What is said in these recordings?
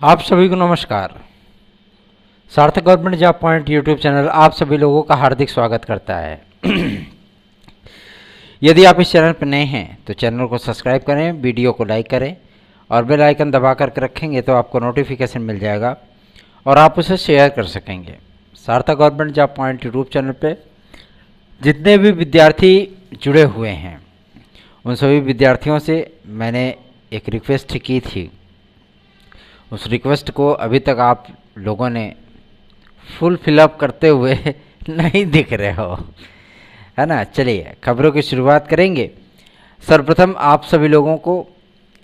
आप सभी को नमस्कार। सार्थक government job point YouTube channel आप सभी लोगों का हार्दिक स्वागत करता है। यदि आप इस चैनल पर नए हैं तो चैनल को सब्सक्राइब करें, वीडियो को लाइक करें और बेल आइकन दबा कर रखेंगे तो आपको नोटिफिकेशन मिल जाएगा और आप उसे शेयर कर सकेंगे। सार्थक government job point YouTube channel पे जितने भी विद्यार्थी जुड़े हुए हैं उन सभी विद्यार्थियों से मैंने एक रिक्वेस्ट की थी। उस रिक्वेस्ट को अभी तक आप लोगों ने फुल फिलअप करते हुए नहीं दिख रहे हो, है ना। चलिए खबरों की शुरुआत करेंगे। सर्वप्रथम आप सभी लोगों को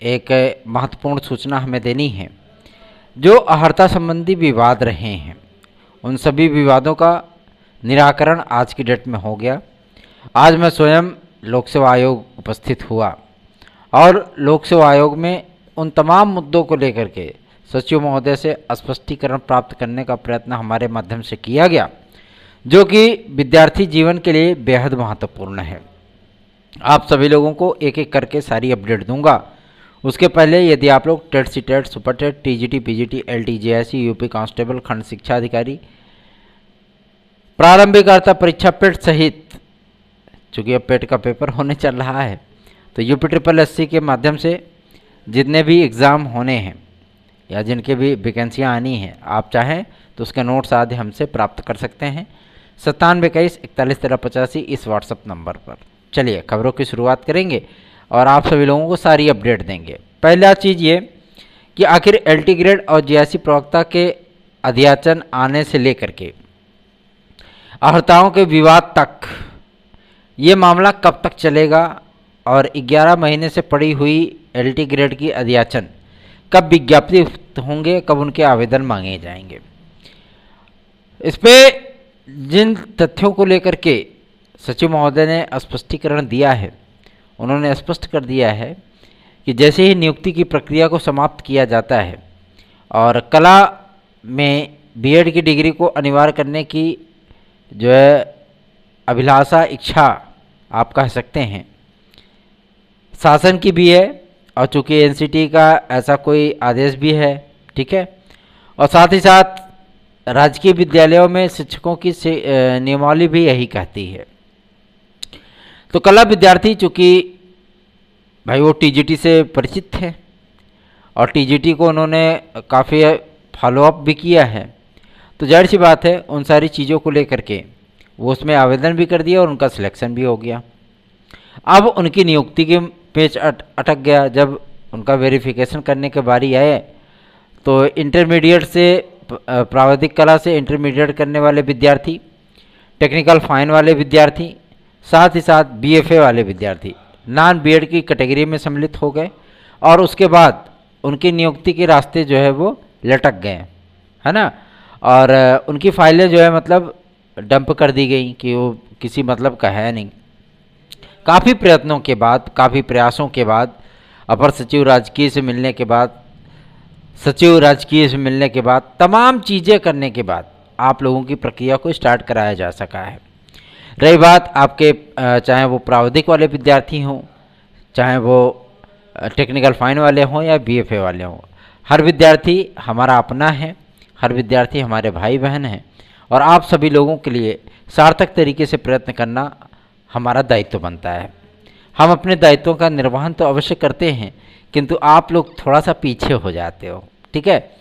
एक महत्वपूर्ण सूचना हमें देनी है। जो अहर्ता संबंधी विवाद रहे हैं उन सभी विवादों का निराकरण आज की डेट में हो गया। आज मैं स्वयं लोक सेवा आयोग उपस्थित हुआ और लोक सेवा आयोग में उन तमाम मुद्दों को लेकर के सचिव महोदय से स्पष्टीकरण प्राप्त करने का प्रयत्न हमारे माध्यम से किया गया, जो कि विद्यार्थी जीवन के लिए बेहद महत्वपूर्ण है। आप सभी लोगों को एक एक करके सारी अपडेट दूंगा। उसके पहले यदि आप लोग TET CTET, super TET, TGT, PGT, LT, JIC, UP constable, खंड शिक्षा अधिकारी, प्रारंभिक अर्हता परीक्षा पेट सहित, चूँकि अब पेट का पेपर होने चल रहा है तो यूपी SSSC के माध्यम से जितने भी एग्ज़ाम होने हैं या जिनके भी वैकेंसियाँ आनी हैं, आप चाहें तो उसके नोट्स आदि हमसे प्राप्त कर सकते हैं 9721411385 इस व्हाट्सएप नंबर पर। चलिए खबरों की शुरुआत करेंगे और आप सभी लोगों को सारी अपडेट देंगे। पहला चीज़ ये कि आखिर एलटी ग्रेड और जेआईसी प्रवक्ता के अध्याचन आने से लेकर के अहर्ताओं के विवाद तक ये मामला कब तक चलेगा और 11 महीने से पड़ी हुई एलटी ग्रेड की अध्याचन कब विज्ञापित होंगे, कब उनके आवेदन मांगे जाएंगे। इस पे जिन तथ्यों को लेकर के सचिव महोदय ने स्पष्टीकरण दिया है, उन्होंने स्पष्ट कर दिया है कि जैसे ही नियुक्ति की प्रक्रिया को समाप्त किया जाता है और कला में बीएड की डिग्री को अनिवार्य करने की जो है अभिलाषा, इच्छा आप कह सकते हैं, शासन की भी है और चूँकि एनसीटी का ऐसा कोई आदेश भी है, ठीक है। और साथ ही साथ राजकीय विद्यालयों में शिक्षकों की नियमावली भी यही कहती है। तो कला विद्यार्थी चूँकि भाई वो टीजीटी से परिचित थे और टीजीटी को उन्होंने काफ़ी फॉलोअप भी किया है, तो जाहिर सी बात है उन सारी चीज़ों को लेकर के वो उसमें आवेदन भी कर दिया और उनका सिलेक्शन भी हो गया। अब उनकी नियुक्ति के पेच अटक गया। जब उनका वेरिफिकेशन करने के बारी आए तो इंटरमीडिएट से, प्राविधिक कला से इंटरमीडिएट करने वाले विद्यार्थी, टेक्निकल फाइन वाले विद्यार्थी, साथ ही साथ बीएफए वाले विद्यार्थी नॉन बीएड की कैटेगरी में सम्मिलित हो गए और उसके बाद उनकी नियुक्ति के रास्ते जो है वो लटक गए, है ना। और उनकी फाइलें जो है मतलब डंप कर दी गई कि वो किसी मतलब का है नहीं। काफ़ी प्रयत्नों के बाद, काफ़ी प्रयासों के बाद, अपर सचिव राजकीय से मिलने के बाद, सचिव राजकीय से मिलने के बाद, तमाम चीज़ें करने के बाद आप लोगों की प्रक्रिया को स्टार्ट कराया जा सका है। रही बात आपके चाहे वो प्राविधिक वाले विद्यार्थी हों, चाहे वो टेक्निकल फाइन वाले हों या बीएफए वाले हों, हर विद्यार्थी हमारा अपना है, हर विद्यार्थी हमारे भाई बहन हैं और आप सभी लोगों के लिए सार्थक तरीके से प्रयत्न करना हमारा दायित्व बनता है। हम अपने दायित्वों का निर्वहन तो अवश्य करते हैं, किंतु आप लोग थोड़ा सा पीछे हो जाते हो, ठीक है।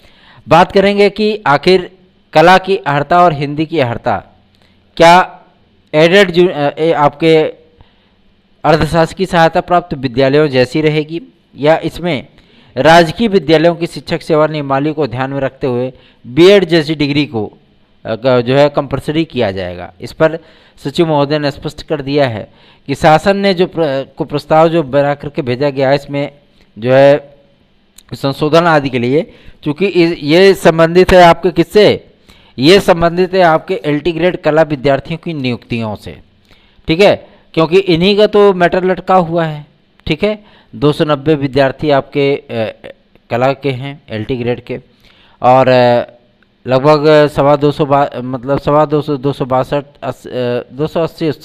बात करेंगे कि आखिर कला की अहर्ता और हिंदी की अहर्ता क्या एडेड आपके अर्धशासकीय सहायता प्राप्त विद्यालयों जैसी रहेगी या इसमें राजकीय विद्यालयों की शिक्षक सेवा नियमावली को ध्यान में रखते हुए बीएड जैसी डिग्री को जो है कंपल्सरी किया जाएगा। इस पर सचिव महोदय ने स्पष्ट कर दिया है कि शासन ने जो प्रस्ताव जो बना करके भेजा गया है, इसमें जो है संशोधन आदि के लिए, चूँकि ये संबंधित है आपके किससे, ये संबंधित है आपके एलटी ग्रेड कला विद्यार्थियों की नियुक्तियों से, ठीक है, क्योंकि इन्हीं का तो मैटर लटका हुआ है, ठीक है। 290 विद्यार्थी आपके कला के हैं एलटी ग्रेड के और लगभग 280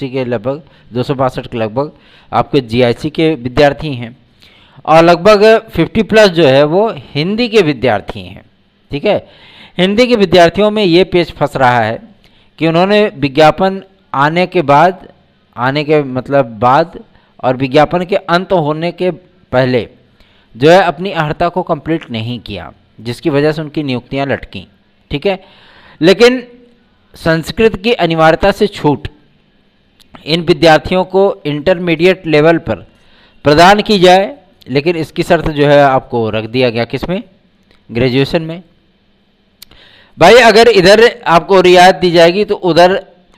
के लगभग 262 के लगभग आपके जीआईसी के विद्यार्थी हैं और लगभग 50+ जो है वो हिंदी के विद्यार्थी हैं, ठीक है। हिंदी के विद्यार्थियों में ये पेच फंस रहा है कि उन्होंने विज्ञापन आने के बाद, आने के मतलब बाद, और विज्ञापन के अंत होने के पहले जो है अपनी अर्हता को कंप्लीट नहीं किया, जिसकी वजह से उनकी नियुक्तियां लटकीं, ठीक है। लेकिन संस्कृत की अनिवार्यता से छूट इन विद्यार्थियों को इंटरमीडिएट लेवल पर प्रदान की जाए, लेकिन इसकी शर्त जो है आपको रख दिया गया किसमें, ग्रेजुएशन में। भाई अगर इधर आपको रियायत दी जाएगी तो उधर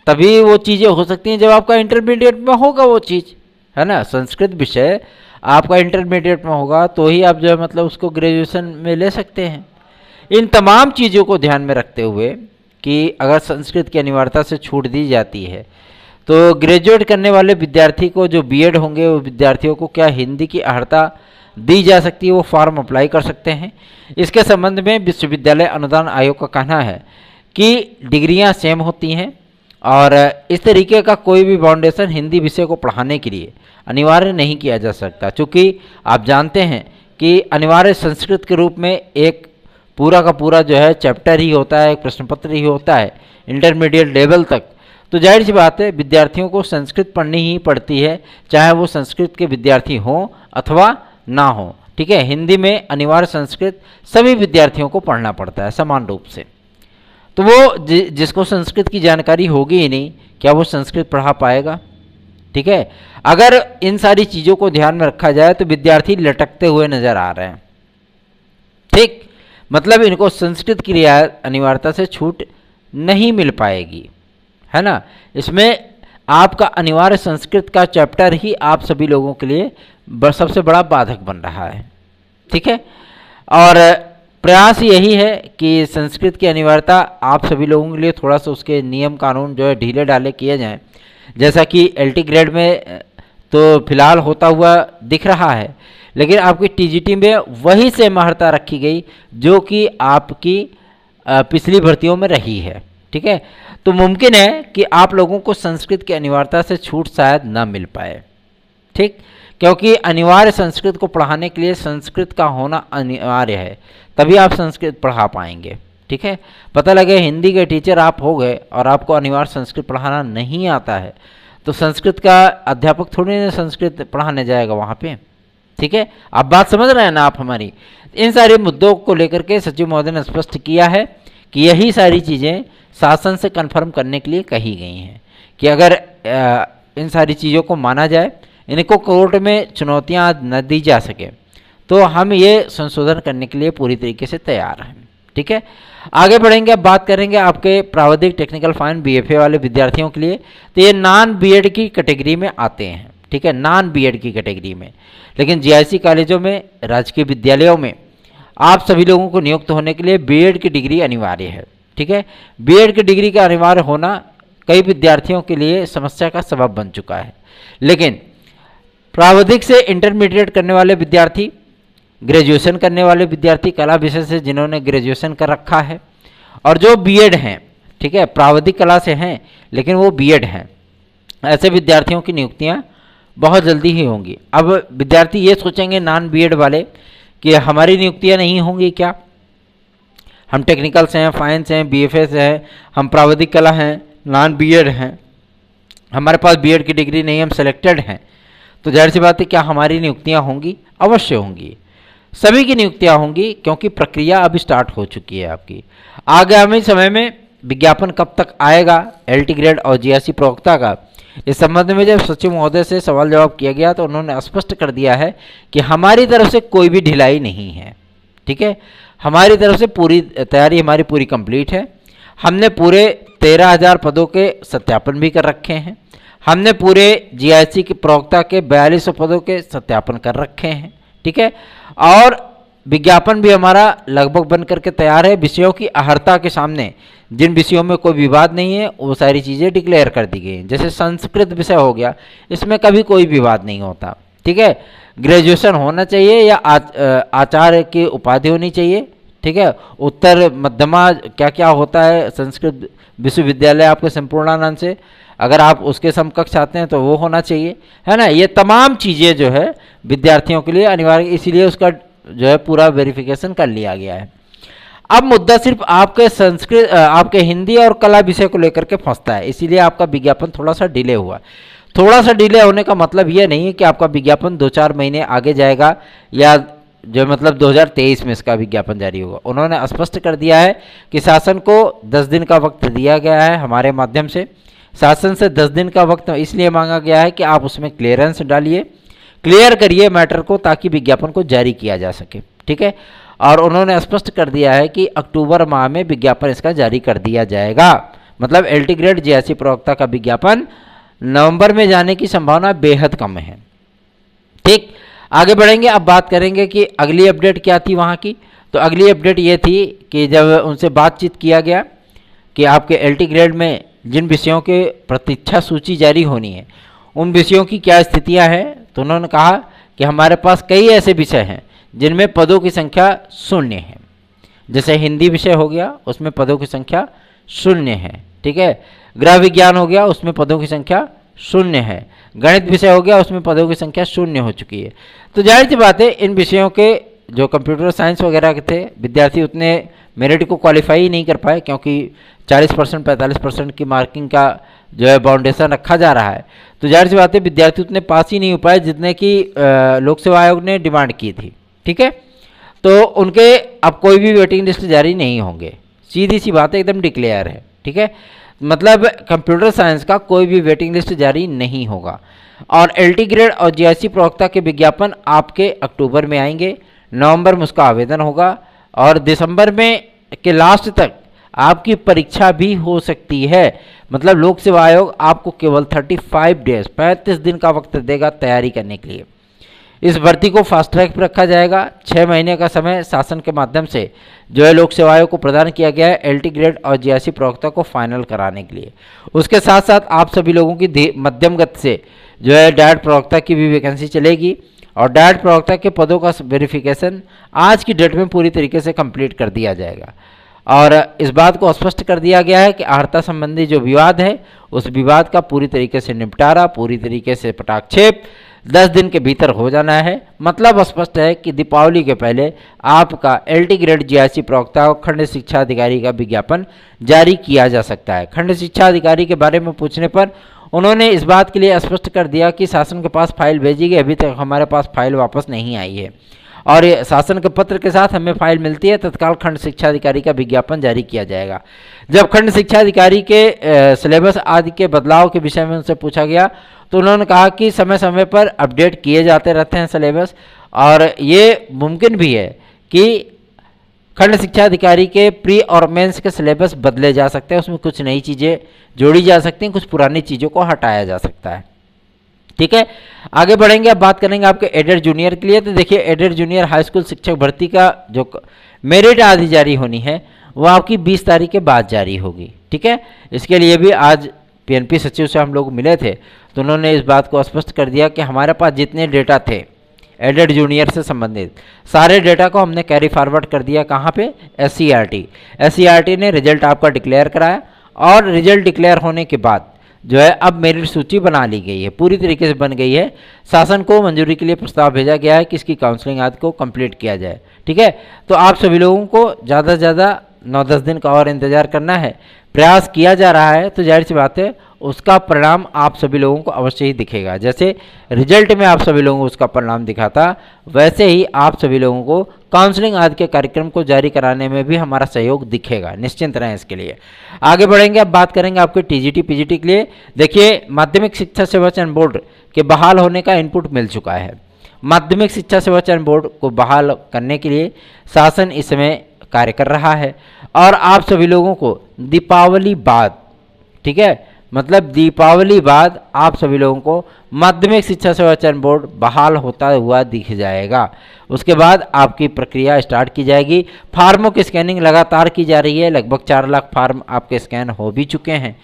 तभी वो चीज़ें हो सकती हैं जब आपका इंटरमीडिएट में होगा वो चीज़, है ना। संस्कृत विषय आपका इंटरमीडिएट में होगा तो ही आप जो है मतलब उसको ग्रेजुएशन में ले सकते हैं। इन तमाम चीज़ों को ध्यान में रखते हुए कि अगर संस्कृत की अनिवार्यता से छूट दी जाती है तो ग्रेजुएट करने वाले विद्यार्थी को जो बीएड होंगे वो विद्यार्थियों को क्या हिंदी की अर्हता दी जा सकती है, वो फॉर्म अप्लाई कर सकते हैं। इसके संबंध में विश्वविद्यालय अनुदान आयोग का कहना है कि डिग्रियां सेम होती हैं और इस तरीके का कोई भी फाउंडेशन हिंदी विषय को पढ़ाने के लिए अनिवार्य नहीं किया जा सकता, क्योंकि आप जानते हैं कि अनिवार्य संस्कृत के रूप में एक पूरा का पूरा जो है चैप्टर ही होता है, एक प्रश्न पत्र ही होता है इंटरमीडिएट लेवल तक। तो जाहिर सी बात है विद्यार्थियों को संस्कृत पढ़नी ही पड़ती है, चाहे वो संस्कृत के विद्यार्थी हों अथवा ना हो, ठीक है। हिंदी में अनिवार्य संस्कृत सभी विद्यार्थियों को पढ़ना पड़ता है समान रूप से। तो वो जिसको संस्कृत की जानकारी होगी ही नहीं, क्या वो संस्कृत पढ़ा पाएगा, ठीक है। अगर इन सारी चीज़ों को ध्यान में रखा जाए तो विद्यार्थी लटकते हुए नजर आ रहे हैं, ठीक। मतलब इनको संस्कृत की रियायत अनिवार्यता से छूट नहीं मिल पाएगी, है ना। इसमें आपका अनिवार्य संस्कृत का चैप्टर ही आप सभी लोगों के लिए सबसे बड़ा बाधक बन रहा है, ठीक है। और प्रयास यही है कि संस्कृत की अनिवार्यता आप सभी लोगों के लिए थोड़ा सा उसके नियम कानून जो है ढीले ढाले किए जाएं, जैसा कि एलटी ग्रेड में तो फिलहाल होता हुआ दिख रहा है, लेकिन आपकी टीजीटी में वही सेम अर्हता रखी गई जो कि आपकी पिछली भर्तियों में रही है, ठीक है। तो मुमकिन है कि आप लोगों को संस्कृत की अनिवार्यता से छूट शायद ना मिल पाए, ठीक, क्योंकि अनिवार्य संस्कृत को पढ़ाने के लिए संस्कृत का होना अनिवार्य है, तभी आप संस्कृत पढ़ा पाएंगे, ठीक है। पता लगे हिंदी के टीचर आप हो गए और आपको अनिवार्य संस्कृत पढ़ाना नहीं आता है तो संस्कृत का अध्यापक थोड़ी ना संस्कृत पढ़ाने जाएगा वहाँ पे, ठीक है। आप बात समझ रहे हैं ना आप हमारी। इन सारे मुद्दों को लेकर के सचिव महोदय ने स्पष्ट किया है कि यही सारी चीज़ें शासन से कन्फर्म करने के लिए कही गई हैं कि अगर इन सारी चीज़ों को माना जाए, इनको कोर्ट में चुनौतियां न दी जा सके, तो हम ये संशोधन करने के लिए पूरी तरीके से तैयार हैं, ठीक है। आगे बढ़ेंगे, अब बात करेंगे आपके प्राविधिक टेक्निकल फाइन बीएफए वाले विद्यार्थियों के लिए। तो ये नॉन बीएड की कैटेगरी में आते हैं, ठीक है, नॉन बीएड की कैटेगरी में। लेकिन जीआईसी कॉलेजों में, राजकीय विद्यालयों में आप सभी लोगों को नियुक्त होने के लिए बीएड की डिग्री अनिवार्य है, ठीक है। बीएड की डिग्री का अनिवार्य होना कई विद्यार्थियों के लिए समस्या का सबब बन चुका है। लेकिन प्राविधिक से इंटरमीडिएट करने वाले विद्यार्थी, ग्रेजुएशन करने वाले विद्यार्थी, कला विषय से जिन्होंने ग्रेजुएशन कर रखा है, और जो बीएड हैं, ठीक है, प्राविधिक कला से हैं लेकिन वो बीएड हैं, ऐसे विद्यार्थियों की नियुक्तियां बहुत जल्दी ही होंगी। अब विद्यार्थी ये सोचेंगे नॉन बीएड वाले कि हमारी नियुक्तियां नहीं होंगी क्या, हम टेक्निकल से हैं, फाइन से हैं, बीएफए से हैं, हम प्राविधिक कला हैं, नॉन बीएड हैं, हमारे पास बीएड की डिग्री नहीं, हम सेलेक्टेड हैं, तो जाहिर सी बात है क्या हमारी नियुक्तियां होंगी? अवश्य होंगी, सभी की नियुक्तियां होंगी, क्योंकि प्रक्रिया अभी स्टार्ट हो चुकी है आपकी। आगामी समय में विज्ञापन कब तक आएगा एलटी ग्रेड और जीआईसी प्रवक्ता का, इस संबंध में जब सचिव महोदय से सवाल जवाब किया गया तो उन्होंने स्पष्ट कर दिया है कि हमारी तरफ से कोई भी ढिलाई नहीं है, ठीक है। हमारी तरफ से पूरी तैयारी हमारी पूरी कंप्लीट है। हमने पूरे 13,000 पदों के सत्यापन भी कर रखे हैं। हमने पूरे जीआईसी के प्रवक्ता के 4200 पदों के सत्यापन कर रखे हैं, ठीक है। और विज्ञापन भी हमारा लगभग बन करके तैयार है। विषयों की अहर्ता के सामने जिन विषयों में कोई विवाद नहीं है वो सारी चीज़ें डिक्लेयर कर दी गई हैं। जैसे संस्कृत विषय हो गया, इसमें कभी कोई विवाद नहीं होता, ठीक है। ग्रेजुएशन होना चाहिए या आचार्य की उपाधि होनी चाहिए, ठीक है। उत्तर मध्यमा क्या क्या होता है संस्कृत विश्वविद्यालय आपके संपूर्णानंद से, अगर आप उसके समकक्ष आते हैं तो वो होना चाहिए, है ना। ये तमाम चीज़ें जो है विद्यार्थियों के लिए अनिवार्य, इसीलिए उसका जो है पूरा वेरिफिकेशन कर लिया गया है। अब मुद्दा सिर्फ आपके संस्कृत आपके हिंदी और कला विषय को लेकर के फंसता है, इसीलिए आपका विज्ञापन थोड़ा सा डिले हुआ। थोड़ा सा डिले होने का मतलब यह नहीं है कि आपका विज्ञापन 2-4 महीने आगे जाएगा या जो मतलब 2023 में इसका विज्ञापन जारी होगा। उन्होंने स्पष्ट कर दिया है कि शासन को 10 दिन का वक्त दिया गया है। हमारे माध्यम से शासन से 10 दिन का वक्त इसलिए मांगा गया है कि आप उसमें क्लियरेंस डालिए, क्लियर करिए मैटर को, ताकि विज्ञापन को जारी किया जा सके। ठीक है, और उन्होंने स्पष्ट कर दिया है कि अक्टूबर माह में विज्ञापन इसका जारी कर दिया जाएगा। मतलब एलटी ग्रेड जेएससी प्रवक्ता का विज्ञापन नवंबर में जाने की संभावना बेहद कम है। ठीक, आगे बढ़ेंगे। अब बात करेंगे कि अगली अपडेट क्या थी वहाँ की। तो अगली अपडेट ये थी कि जब उनसे बातचीत किया गया कि आपके एलटी ग्रेड में जिन विषयों के प्रतीक्षा सूची जारी होनी है उन विषयों की क्या स्थितियाँ हैं, तो उन्होंने कहा कि हमारे पास कई ऐसे विषय हैं जिनमें पदों की संख्या 0 है। जैसे हिंदी विषय हो गया, उसमें पदों की संख्या 0 है। ठीक है, गृह विज्ञान हो गया, उसमें पदों की संख्या 0 है। गणित विषय हो गया, उसमें पदों की संख्या 0 हो चुकी है। तो जाहिर सी बात है इन विषयों के जो कंप्यूटर साइंस वगैरह के थे विद्यार्थी उतने मेरिट को क्वालिफाई ही नहीं कर पाए, क्योंकि 40% 45% की मार्किंग का जो है बाउंडेशन रखा जा रहा है। तो जाहिर सी बात है विद्यार्थी उतने पास ही नहीं हो पाए जितने कि लोक सेवा आयोग ने डिमांड की थी। ठीक है, तो उनके अब कोई भी वेटिंग लिस्ट जारी नहीं होंगे, सीधी सी बात है, एकदम डिक्लेयर है। ठीक है, मतलब कंप्यूटर साइंस का कोई भी वेटिंग लिस्ट जारी नहीं होगा। और एलटी ग्रेड और जेएससी प्रवक्ता के विज्ञापन आपके अक्टूबर में आएंगे, नवंबर में उसका आवेदन होगा और दिसंबर में के लास्ट तक आपकी परीक्षा भी हो सकती है। मतलब लोक सेवा आयोग आपको केवल 35 डेज 35 दिन का वक्त देगा तैयारी करने के लिए। इस भर्ती को फास्ट ट्रैक पर रखा जाएगा। 6 महीने का समय शासन के माध्यम से जो है लोक सेवा आयोग को प्रदान किया गया है एलटी ग्रेड और जेएससी प्रवक्ता को फाइनल कराने के लिए। उसके साथ साथ आप सभी लोगों की मध्यम गति से जो है डायट प्रवक्ता की भी वैकेंसी चलेगी और डायट प्रवक्ता के पदों का वेरिफिकेशन आज की डेट में पूरी तरीके से कंप्लीट कर दिया जाएगा। और इस बात को स्पष्ट कर दिया गया है कि अर्हता संबंधी जो विवाद है उस विवाद का पूरी तरीके से निपटारा, पूरी तरीके से पटाक्षेप 10 दिन के भीतर हो जाना है। मतलब स्पष्ट है कि दीपावली के पहले आपका एलटी ग्रेड जेएससी प्रवक्ता और खंड शिक्षा अधिकारी का विज्ञापन जारी किया जा सकता है। खंड शिक्षा अधिकारी के बारे में पूछने पर उन्होंने इस बात के लिए स्पष्ट कर दिया कि शासन के पास फाइल भेजी गई, अभी तक हमारे पास फाइल वापस नहीं आई है और ये शासन के पत्र के साथ हमें फाइल मिलती है तत्काल खंड शिक्षा अधिकारी का विज्ञापन जारी किया जाएगा। जब खंड शिक्षा अधिकारी के सिलेबस आदि के बदलाव के विषय में उनसे पूछा गया तो उन्होंने कहा कि समय समय पर अपडेट किए जाते रहते हैं सिलेबस, और ये मुमकिन भी है कि खंड शिक्षा अधिकारी के प्री और मेंस के सिलेबस बदले जा सकते हैं, उसमें कुछ नई चीज़ें जोड़ी जा सकती हैं, कुछ पुरानी चीज़ों को हटाया जा सकता है। ठीक है, आगे बढ़ेंगे। अब बात करेंगे आपके एडेड जूनियर के लिए। तो देखिए एडेड जूनियर हाई स्कूल शिक्षक भर्ती का जो मेरिट आदि जारी होनी है वो आपकी 20 तारीख के बाद जारी होगी। ठीक है, इसके लिए भी आज पीएनपी सचिव से हम लोग मिले थे तो उन्होंने इस बात को स्पष्ट कर दिया कि हमारे पास जितने डेटा थे एडेड जूनियर से संबंधित सारे डेटा को हमने कैरी फॉरवर्ड कर दिया। कहाँ पे? एससीईआरटी ने रिजल्ट आपका डिक्लेयर कराया और रिजल्ट डिक्लेयर होने के बाद जो है अब मेरिट सूची बना ली गई है, पूरी तरीके से बन गई है। शासन को मंजूरी के लिए प्रस्ताव भेजा गया है कि इसकी काउंसलिंग आदि को कंप्लीट किया जाए। ठीक है, तो आप सभी लोगों को ज़्यादा से ज़्यादा 9-10 दिन का और इंतज़ार करना है, प्रयास किया जा रहा है। तो जाहिर सी बात है उसका परिणाम आप सभी लोगों को अवश्य ही दिखेगा। जैसे रिजल्ट में आप सभी लोगों को उसका परिणाम दिखा था वैसे ही आप सभी लोगों को काउंसलिंग आदि के कार्यक्रम को जारी कराने में भी हमारा सहयोग दिखेगा, निश्चिंत रहें इसके लिए। आगे बढ़ेंगे। अब बात करेंगे आपके टीजीटी पीजीटी के लिए। देखिए माध्यमिक शिक्षा सेवा चयन बोर्ड के बहाल होने का इनपुट मिल चुका है। माध्यमिक शिक्षा सेवा चयन बोर्ड को बहाल करने के लिए शासन इस समय कार्य कर रहा है और आप सभी लोगों को दीपावली बाद, ठीक है, मतलब दीपावली बाद आप सभी लोगों को माध्यमिक शिक्षा सेवा चयन बोर्ड बहाल होता हुआ दिख जाएगा। उसके बाद आपकी प्रक्रिया स्टार्ट की जाएगी। फार्मों की स्कैनिंग लगातार की जा रही है, लगभग 4 लाख फार्म आपके स्कैन हो भी चुके हैं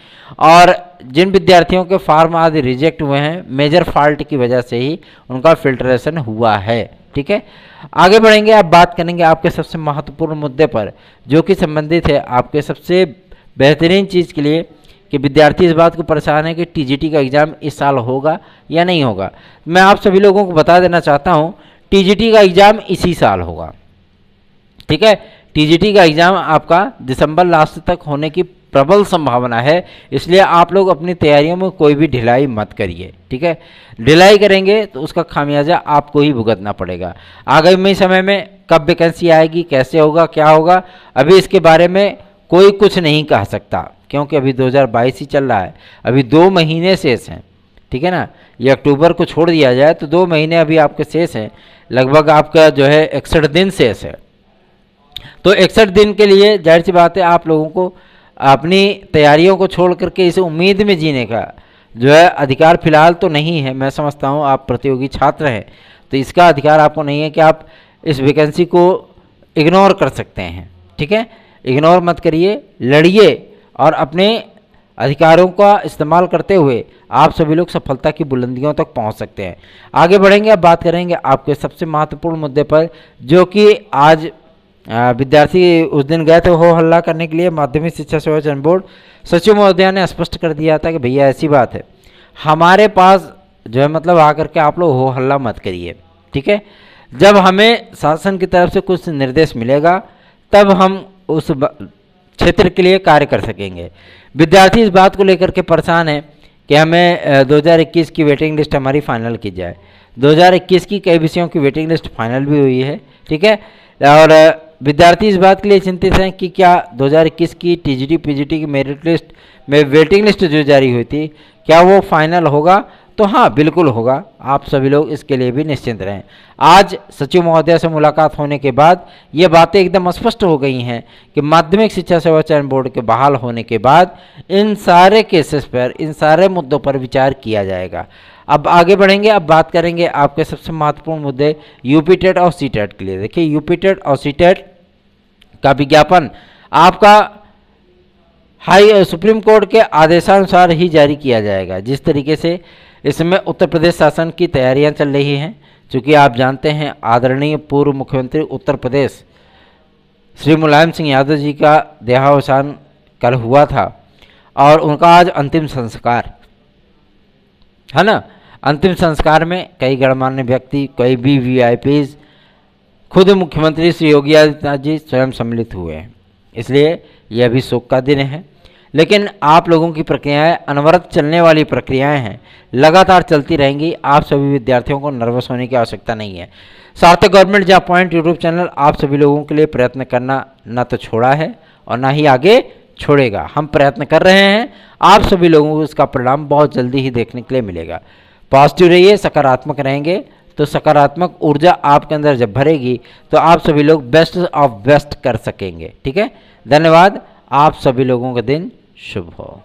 और जिन विद्यार्थियों के फार्म आदि रिजेक्ट हुए हैं मेजर फॉल्ट की वजह से ही उनका फिल्ट्रेशन हुआ है। ठीक है, आगे बढ़ेंगे। अब बात करेंगे आपके सबसे महत्वपूर्ण मुद्दे पर जो कि संबंधित है आपके सबसे बेहतरीन चीज़ के लिए कि विद्यार्थी इस बात को परेशान है कि टीजीटी का एग्ज़ाम इस साल होगा या नहीं होगा। मैं आप सभी लोगों को बता देना चाहता हूं टीजीटी का एग्ज़ाम इसी साल होगा। ठीक है, टीजीटी का एग्ज़ाम आपका दिसंबर लास्ट तक होने की प्रबल संभावना है, इसलिए आप लोग अपनी तैयारियों में कोई भी ढिलाई मत करिए, ठीक है। ढिलाई करेंगे तो उसका खामियाजा आपको ही भुगतना पड़ेगा। आगामी समय में कब वैकेंसी आएगी, कैसे होगा, क्या होगा, अभी इसके बारे में कोई कुछ नहीं कह सकता, क्योंकि अभी 2022 ही चल रहा है, अभी 2 महीने शेष हैं, ठीक है ना। ये अक्टूबर को छोड़ दिया जाए तो 2 महीने अभी आपके शेष हैं, लगभग आपका जो है 61 दिन शेष है। तो 61 दिन के लिए जाहिर सी बात है आप लोगों को अपनी तैयारियों को छोड़ करके इस उम्मीद में जीने का जो है अधिकार फिलहाल तो नहीं है। मैं समझता हूँ आप प्रतियोगी छात्र हैं तो इसका अधिकार आपको नहीं है कि आप इस वैकेंसी को इग्नोर कर सकते हैं, ठीक है। इग्नोर मत करिए, लड़िए और अपने अधिकारों का इस्तेमाल करते हुए आप सभी लोग सफलता की बुलंदियों तक पहुंच सकते हैं। आगे बढ़ेंगे, अब बात करेंगे आपके सबसे महत्वपूर्ण मुद्दे पर, जो कि आज विद्यार्थी उस दिन गए थे हो हल्ला करने के लिए। माध्यमिक शिक्षा सेवा चयन बोर्ड सचिव महोदया ने स्पष्ट कर दिया था कि भैया ऐसी बात है, हमारे पास जो है मतलब आकर के आप लोग हो हल्ला मत करिए, ठीक है। जब हमें शासन की तरफ से कुछ निर्देश मिलेगा तब हम उस क्षेत्र के लिए कार्य कर सकेंगे। विद्यार्थी इस बात को लेकर के परेशान है कि हमें 2021 की वेटिंग लिस्ट हमारी फाइनल की जाए। 2021 की कई विषयों की वेटिंग लिस्ट फाइनल भी हुई है, ठीक है। और विद्यार्थी इस बात के लिए चिंतित हैं कि क्या 2021 की टीजीटी पीजीटी की मेरिट लिस्ट में वेटिंग लिस्ट जो जारी हुई थी क्या वो फाइनल होगा। तो हाँ, बिल्कुल होगा, आप सभी लोग इसके लिए भी निश्चिंत रहें। आज सचिव महोदया से मुलाकात होने के बाद ये बातें एकदम स्पष्ट हो गई हैं कि माध्यमिक शिक्षा सेवा चयन बोर्ड के बहाल होने के बाद इन सारे केसेस पर, इन सारे मुद्दों पर विचार किया जाएगा। अब आगे बढ़ेंगे, अब बात करेंगे आपके सबसे महत्वपूर्ण मुद्दे यूपी टेट और सी टेट के लिए। देखिए, यूपी टेट और सी टेट का विज्ञापन आपका सुप्रीम कोर्ट के आदेशानुसार ही जारी किया जाएगा। जिस तरीके से इसमें उत्तर प्रदेश शासन की तैयारियां चल रही हैं, चूँकि आप जानते हैं आदरणीय पूर्व मुख्यमंत्री उत्तर प्रदेश श्री मुलायम सिंह यादव जी का देहावसान कल हुआ था और उनका आज अंतिम संस्कार है ना। अंतिम संस्कार में कई गणमान्य व्यक्ति, कई VVIPs, खुद मुख्यमंत्री श्री योगी आदित्यनाथ जी स्वयं सम्मिलित हुए हैं, इसलिए यह भी शोक का दिन है। लेकिन आप लोगों की प्रक्रियाएं अनवरत चलने वाली प्रक्रियाएं हैं, लगातार चलती रहेंगी। आप सभी विद्यार्थियों को नर्वस होने की आवश्यकता नहीं है। सार्थक government job point YouTube channel आप सभी लोगों के लिए प्रयत्न करना न तो छोड़ा है और ना ही आगे छोड़ेगा। हम प्रयत्न कर रहे हैं, आप सभी लोगों को इसका परिणाम बहुत जल्दी ही देखने के लिए मिलेगा। पॉजिटिव रहिए, सकारात्मक रहेंगे तो सकारात्मक ऊर्जा आपके अंदर जब भरेगी तो आप सभी लोग बेस्ट ऑफ बेस्ट कर सकेंगे, ठीक है। धन्यवाद, आप सभी लोगों का दिन शुभ हो।